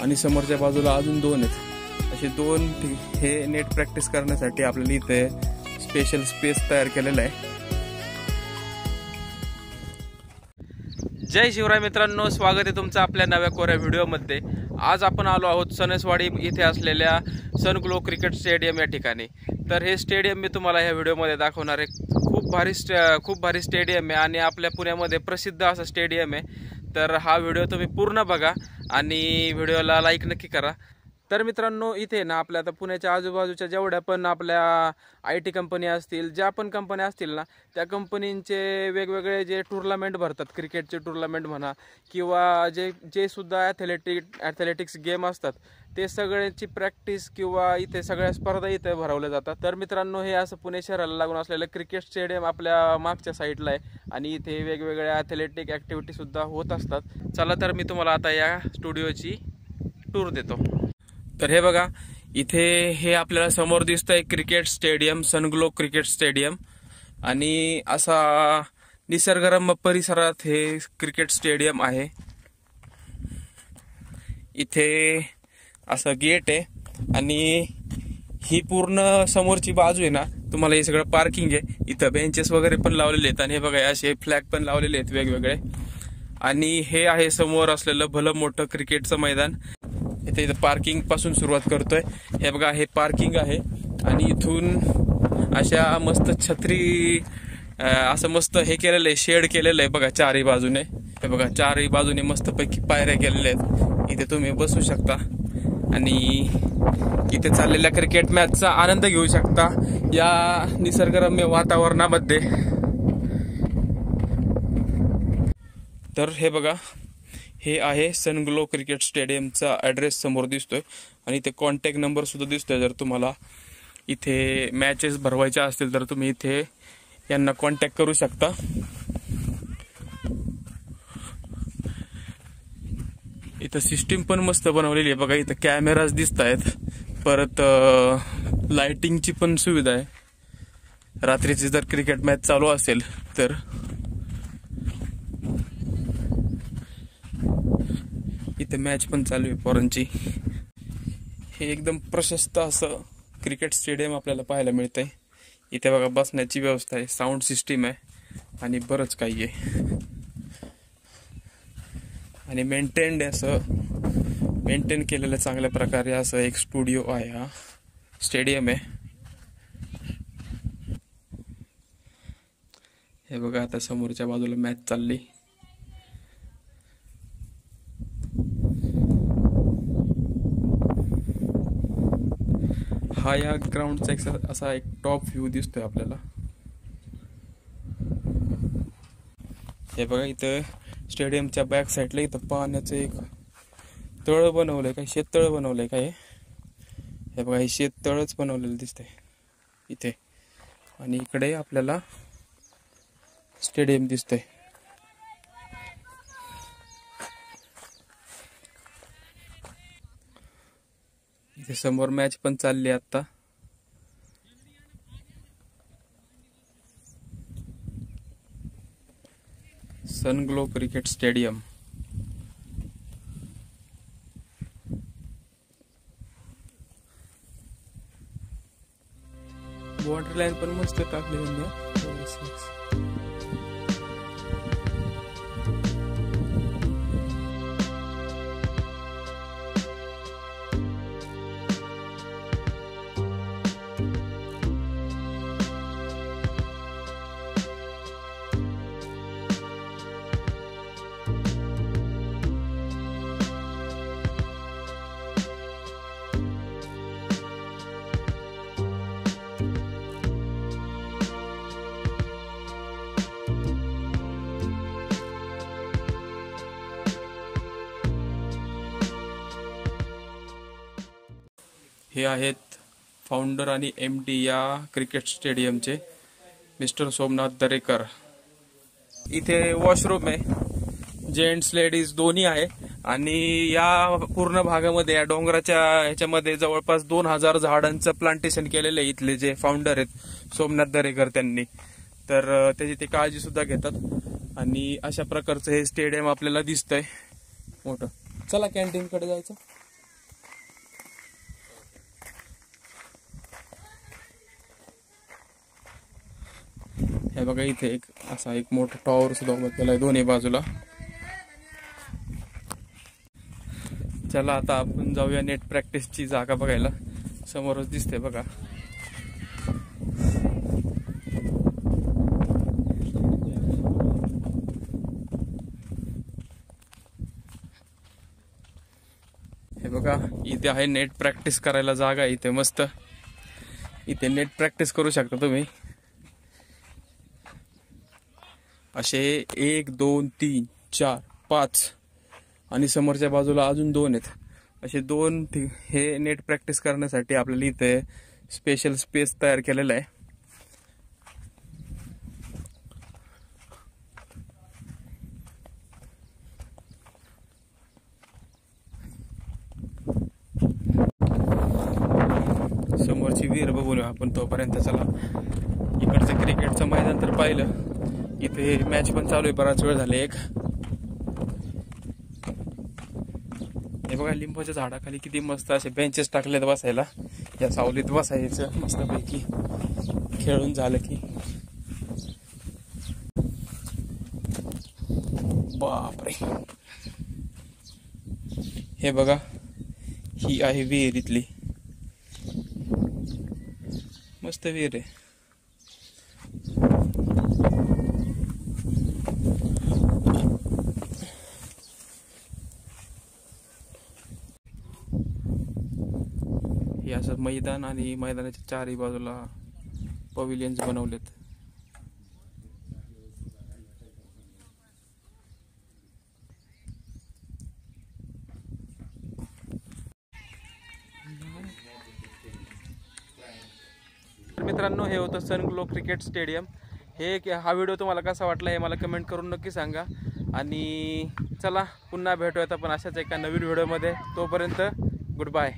आणि समोरच्या बाजूला अजून 2 आहेत। असे 2 हे नेट प्रॅक्टिस करण्यासाठी आपल्याला इथे स्पेशल स्पेस तयार केलेला आहे। जय शिवराय मित्रांनो, स्वागत आहे तुमचं आपल्या नव्या कोऱ्या व्हिडिओमध्ये। आज आपण आलो आहोत सणसवाडी इथे असलेल्या सनग्लो क्रिकेट स्टेडियम या ठिकाणी। तर हे स्टेडियम मी तुम्हाला ह्या व्हिडिओमध्ये दाखवणार आहे। खूप भारी स्टेडियम आहे आणि आपल्या पुण्यामध्ये प्रसिद्ध असं स्टेडियम आहे। तर हा व्हिडिओ तुम्ही पूर्ण बघा आणि व्हिडिओला लाईक नक्की करा। तर मित्रांनो, इथे ना आपल्या आता पुण्याच्या आजूबाजूच्या जेवढ्या पण आपल्या IT कंपनी असतील, ज्या पण कंपन्या असतील ना, त्या कंपनींचे वेगवेगळे जे टुर्नामेंट भरतात, क्रिकेटचे टुर्नामेंट म्हणा किंवा जे सुद्धा ॲथलेटिक्स गेम असतात, ते सगळ्याची प्रॅक्टिस किंवा इथे सगळ्या स्पर्धा इथे भरवल्या जातात। तर मित्रांनो, हे असं पुणे शहराला लागून असलेलं क्रिकेट स्टेडियम आपल्या मागच्या साईडला आहे आणि इथे वेगवेगळ्या ॲथलेटिक ॲक्टिव्हिटीसुद्धा होत असतात। चला तर मी तुम्हाला आता या स्टुडिओची टूर देतो। तर हे बघा, इथे हे आपल्याला समोर दिसतंय क्रिकेट स्टेडियम, सनग्लो क्रिकेट स्टेडियम। आणि असा निसर्गरम्य परिसरात हे क्रिकेट स्टेडियम आहे। इथे असं गेट आहे आणि ही पूर्ण समोरची बाजू आहे ना, तुम्हाला हे सगळं पार्किंग आहे। इथं बेंचेस वगैरे पण लावलेले आहेत आणि हे बघा असे फ्लॅग पण लावलेले आहेत वेगवेगळे। आणि हे आहे समोर असलेलं भलं मोठं क्रिकेटचं मैदान। इथे पार्किंग पासून सुरुवात करतोय। हे बघा, हे पार्किंग आहे आणि इथून अशा मस्त छत्री असं मस्त हे केलेलं आहे, शेड केलेलं आहे बघा चारही बाजूने। हे बघा चारही बाजूने मस्तपैकी पायऱ्या केलेल्या आहेत, इथे तुम्ही बसू शकता आणि इथे चाललेल्या क्रिकेट मॅचचा आनंद घेऊ शकता या निसर्गरम्य वातावरणामध्ये। तर हे बघा, हे आहे सनग्लो क्रिकेट स्टेडियमचा ॲड्रेस समोर दिसतोय आणि इथे कॉन्टॅक्ट नंबर सुद्धा दिसतोय। जर तुम्हाला इथे मॅचेस भरवायच्या असतील तर तुम्ही इथे यांना कॉन्टॅक्ट करू शकता। इथं सिस्टीम पण मस्त बनवलेली आहे बघा। इथं कॅमेराज दिसत आहेत, परत लाइटिंगची पण सुविधा आहे। रात्रीची जर क्रिकेट मॅच चालू असेल तर इथे मॅच पण चालू आहे पोरांची। हे एकदम प्रशस्त असं क्रिकेट स्टेडियम आपल्याला पाहायला मिळतंय। इथे बघा बसण्याची व्यवस्था आहे, साऊंड सिस्टीम आहे आणि बरंच काही आहे। आणि मेंटेन केलेलं चांगल्या प्रकारे असं एक स्टुडिओ आहे, हा स्टेडियम आहे। हे बघा, आता समोरच्या बाजूला मॅच चालली। हा या ग्राउंडचा असा एक टॉप व्ह्यू दिसतोय आपल्याला। हे बघा, इथं स्टेडियमच्या बॅक साईडला इथं पाण्याचं एक तळ बनवलंय, काय शेततळ बनवलंय काय। हे बघा, हे शेततळच बनवलेलं दिसतंय इथे आणि इकडे आपल्याला स्टेडियम दिसतंय। इथे समोर मॅच पण चालली आता। सनग्लो क्रिकेट स्टेडियम। बॉर्डर लाईन पण मस्त टाकली त्यांनी। हे आहेत फाउंडर आणि MD या क्रिकेट स्टेडियमचे मिस्टर सोमनाथ दरेकर। इथे वॉशरूम आहे, जेंट्स लेडीज दोन्ही आहे आणि या पूर्ण भागामध्ये या डोंगराच्या ह्याच्यामध्ये जवळपास 2000 झाडांचं प्लांटेशन केलेलं आहे इथले जे फाउंडर आहेत सोमनाथ दरेकर त्यांनी। तर त्याची ते काळजी सुद्धा घेतात आणि अशा प्रकारचं हे स्टेडियम आपल्याला दिसतंय मोठं। चला कॅन्टीन कडे जायचं। हे बघा इथे एक असा एक मोठा टॉवर सुद्धा उभा केलाय दोन्ही बाजूला. चला आता आपण जाऊया नेट प्रॅक्टिसची जागा बघायला. समोरच दिसते बघा. हे बघा इथे आहे नेट प्रॅक्टिस करायला जागा. इथे मस्त इथे नेट प्रॅक्टिस करू शकता तुम्ही. असे 1 2 3 4 5 आणि समोरच्या बाजूला अजून 2 आहेत. असे 2 हे नेट प्रॅक्टिस करण्यासाठी आपल्याला इथे स्पेशल स्पेस तयार केलेला आहे. समोरची विहीर बघून आपण तोपर्यंत. चला इकडचं क्रिकेटचं मैदान तर पाहिलं. इथे मॅच पण चालू आहे बराच वेळ झाले. एक हे बघा लिंबाच्या झाडाखाली किती मस्त असे बेंचेस टाकलेत बसायला. या सावलीत बसायचं मस्तपैकी. खेळून झालं की बापरे. हे बघा ही आहे विहीर इथली. मस्त विहीर आहे. हे असं मैदान आणि मैदानाच्या चारही बाजूला पवेलियन्स बनवलेत. मित्रांनो हे होतं सनग्लो क्रिकेट स्टेडियम. हा व्हिडिओ तुम्हाला कसा वाटला हे मला कमेंट करून नक्की सांगा. आणि चला पुन्हा भेटूयात आपण अशाच एका नवीन व्हिडिओमध्ये. तोपर्यंत गुड बाय.